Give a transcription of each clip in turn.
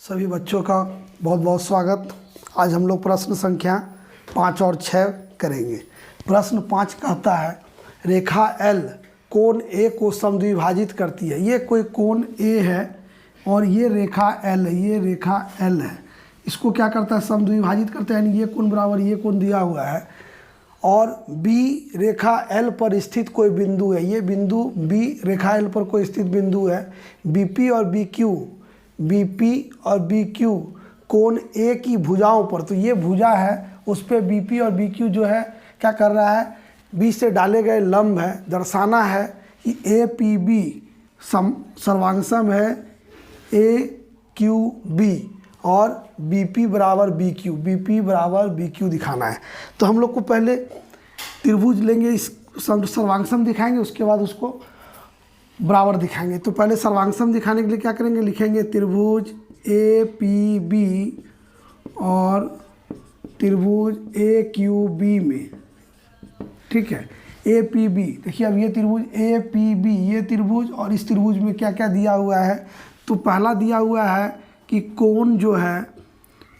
सभी बच्चों का बहुत बहुत स्वागत। आज हम लोग प्रश्न संख्या 5 और 6 करेंगे। प्रश्न 5 कहता है रेखा L कोण A को समद्विभाजित करती है। ये कोई कोण A है और ये रेखा L है, ये रेखा L है। इसको क्या करता है, समद्विभाजित करता है, यानी ये कोण बराबर ये कोण दिया हुआ है और B रेखा L पर स्थित कोई बिंदु है। ये बिंदु B रेखा L पर कोई स्थित बिंदु है। BP और BQ कोण A की भुजाओं पर, तो ये भुजा है, उस पर BP और BQ जो है क्या कर रहा है, B से डाले गए लंब है। दर्शाना है कि APB सर्वांगसम है AQB और BP बराबर BQ दिखाना है। तो हम लोग को पहले त्रिभुज लेंगे, इस सर्वांगसम दिखाएंगे, उसके बाद उसको बराबर दिखाएंगे। तो पहले सर्वांगसम दिखाने के लिए क्या करेंगे, लिखेंगे त्रिभुज APB और त्रिभुज AQB में, ठीक है। APB देखिए, अब ये त्रिभुज APB, ये त्रिभुज और इस त्रिभुज में क्या क्या दिया हुआ है। तो पहला दिया हुआ है कि कोण जो है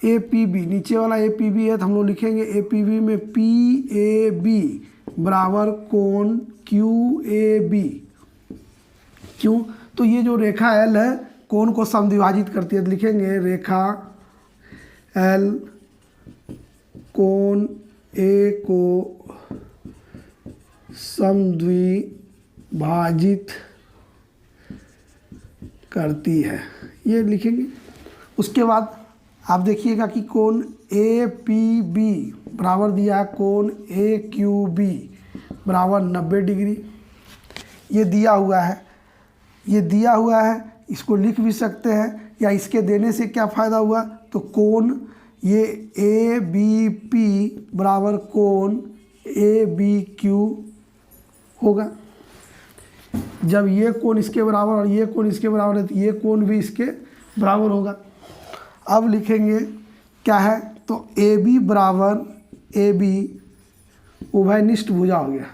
APB, नीचे वाला APB है, तो हम लोग लिखेंगे APB में PAB बराबर कोण QAB। क्यों, तो ये जो रेखा L है कोण को समद्विभाजित करती है, तो लिखेंगे रेखा L कोण A को समद्विभाजित करती है, ये लिखेंगे। उसके बाद आप देखिएगा कि कोण APB बराबर दिया है कोण AQB बराबर 90 डिग्री। ये दिया हुआ है, इसको लिख भी सकते हैं, या इसके देने से क्या फ़ायदा हुआ, तो कोण ये ABP बराबर कोण ABQ होगा। जब ये कोण इसके बराबर और ये कोण इसके बराबर है, तो ये कोण भी इसके बराबर होगा। अब लिखेंगे क्या है, तो AB बराबर AB उभयनिष्ठ भुजा हो गया,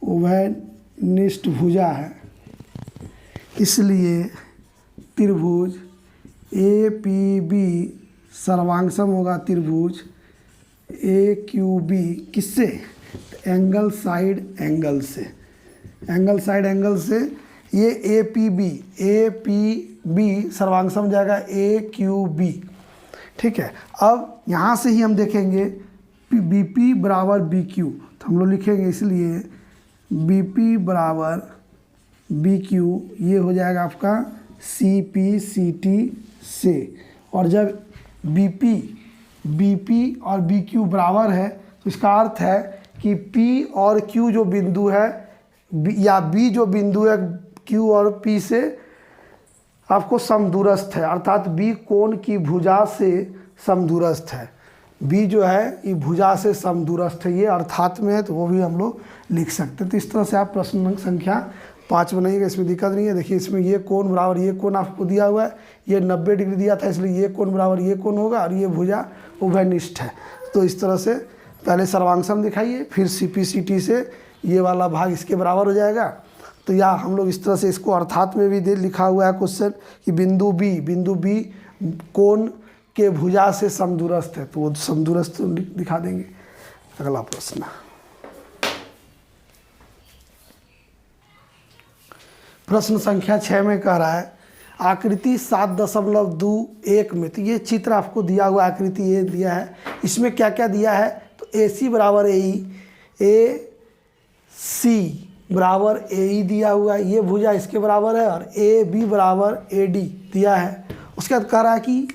उभयनिष्ठ भुजा है, इसलिए त्रिभुज APB सर्वांगसम होगा त्रिभुज AQB किससे, एंगल साइड एंगल से, एंगल साइड एंगल से। ये APB सर्वांगसम जाएगा AQB, ठीक है। अब यहाँ से ही हम देखेंगे BP बराबर BQ, तो हम लोग लिखेंगे इसलिए BP बराबर BQ, ये हो जाएगा आपका CP/CT से। और जब BP और BQ बराबर है, तो इसका अर्थ है कि P और Q जो बिंदु है, या B जो बिंदु है Q और P से आपको समदूरस्थ है, अर्थात B कोण की भुजा से समदूरस्थ है। B जो है ये भुजा से समदूरस्थ है, ये अर्थात में है, तो वो भी हम लोग लिख सकते हैं। तो इस तरह से आप प्रश्न संख्या 5 बनाइएगा, इसमें दिक्कत नहीं है। देखिए इसमें ये कोण बराबर ये कोण आपको दिया हुआ है, ये 90 डिग्री दिया था, इसलिए ये कोण बराबर ये कोण होगा और ये भुजा उभयनिष्ठ है। तो इस तरह से पहले सर्वांगसम दिखाइए, फिर CP/CT से ये वाला भाग इसके बराबर हो जाएगा। तो या हम लोग इस तरह से इसको अर्थात में भी लिखा हुआ है क्वेश्चन कि बिंदु B कोण के भुजा से समदूरस्थ है, तो वो समदूरस्थ दिखा देंगे। अगला प्रश्न, प्रश्न संख्या 6 में कह रहा है आकृति 7.21 में, तो ये चित्र आपको दिया हुआ आकृति ये दिया है, इसमें क्या क्या दिया है, तो AC बराबर AE, AC बराबर AE दिया हुआ है, ये भुजा इसके बराबर है, और AB बराबर AD दिया है। उसके बाद कह रहा है कि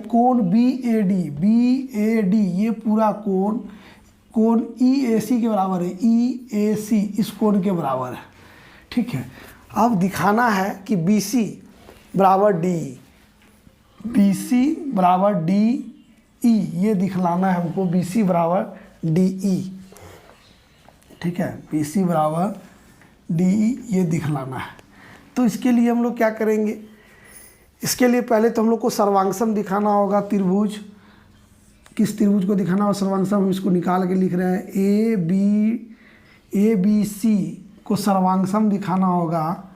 कोण BAD ये पूरा कोण EAC के बराबर है, EAC इस कोण के बराबर है, ठीक है। अब दिखाना है कि BC बराबर DE, BC बराबर DE, ये दिखलाना है हमको, BC बराबर DE, ठीक है, BC बराबर DE ये दिखलाना है। तो इसके लिए हम लोग क्या करेंगे, इसके लिए पहले तो हम लोग को सर्वांगसम दिखाना होगा त्रिभुज। किस त्रिभुज को दिखाना होगा सर्वांगसम, हम इसको निकाल के लिख रहे हैं ABC को सर्वांगसम दिखाना होगा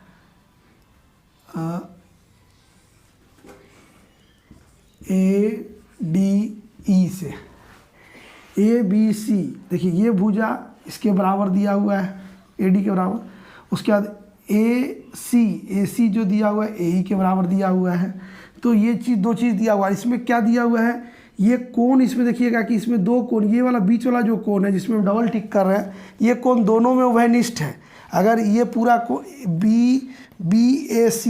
ADE से, ABC देखिए ये भुजा इसके बराबर दिया हुआ है AD के बराबर, उसके बाद AC जो दिया हुआ है AE के बराबर दिया हुआ है। तो ये चीज़ दो चीज़ दिया हुआ है। इसमें क्या दिया हुआ है, ये कोण इसमें देखिएगा कि इसमें दो कोण, ये वाला बीच वाला जो कोण है जिसमें हम डबल टिक कर रहे हैं, ये कोण दोनों में उभयनिष्ठ है। अगर ये पूरा को BAC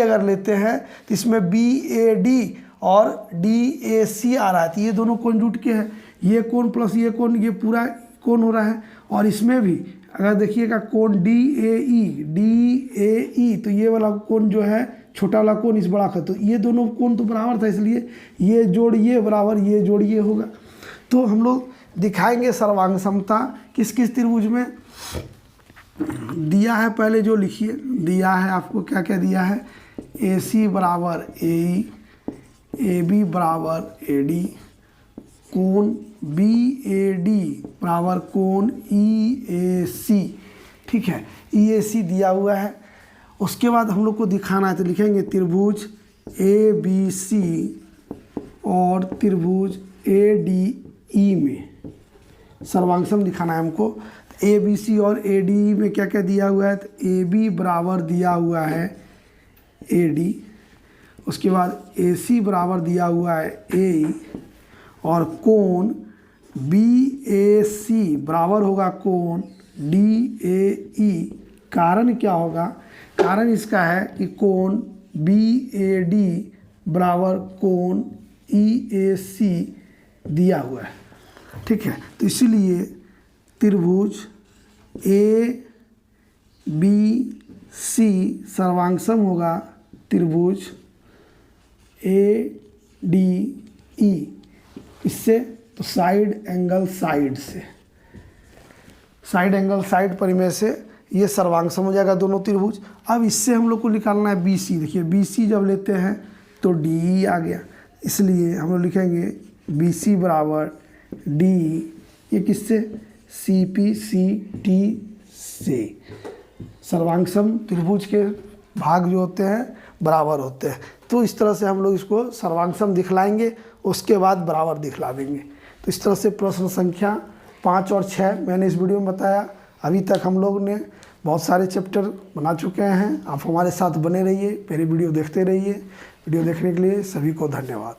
अगर लेते हैं तो इसमें BAD और DAC आ रहा है, तो ये दोनों कोण जुट के हैं, ये कोण प्लस ये कोण, ये पूरा कोण हो रहा है। और इसमें भी अगर देखिएगा कोण DAE तो ये वाला कोण जो है छोटा वाला कोण इस बड़ा का, तो ये दोनों कोण तो बराबर था, इसलिए ये जोड़ ये बराबर ये जोड़ ये होगा। तो हम लोग दिखाएंगे सर्वांग समता किस किस त्रिभुज में दिया है। पहले जो लिखिए दिया है आपको, क्या क्या दिया है, AC बराबर AE, AB बराबर AD, कोण BAD बराबर कोण EAC, ठीक है, EAC दिया हुआ है। उसके बाद हम लोग को दिखाना है तो लिखेंगे त्रिभुज ABC और त्रिभुज ADE में सर्वांग दिखाना है हमको। ABC और ADE में क्या क्या दिया हुआ है, तो AB बराबर दिया हुआ है AD, उसके बाद AC बराबर दिया हुआ है AE, और कोण BAC बराबर होगा कोण DAE। कारण क्या होगा, कारण इसका है कि कोण BAD बराबर कोण EAC दिया हुआ है, ठीक है। तो इसीलिए त्रिभुज ABC सर्वांग सम होगा त्रिभुज ADE। इससे तो साइड एंगल साइड से, साइड एंगल साइड परिमेय से ये सर्वांग सम हो जाएगा दोनों त्रिभुज। अब इससे हम लोग को निकालना है BC। देखिए BC जब लेते हैं तो DE आ गया, इसलिए हम लोग लिखेंगे BC बराबर DE, ये किससे, CPCT से। सर्वांग सम त्रिभुज के भाग जो होते हैं बराबर होते हैं। तो इस तरह से हम लोग इसको सर्वांग सम दिखलाएंगे, उसके बाद बराबर दिखला देंगे। तो इस तरह से प्रश्न संख्या 5 और 6 मैंने इस वीडियो में बताया। अभी तक हम लोग ने बहुत सारे चैप्टर बना चुके हैं। आप हमारे साथ बने रहिए, मेरी वीडियो देखते रहिए। वीडियो देखने के लिए सभी को धन्यवाद।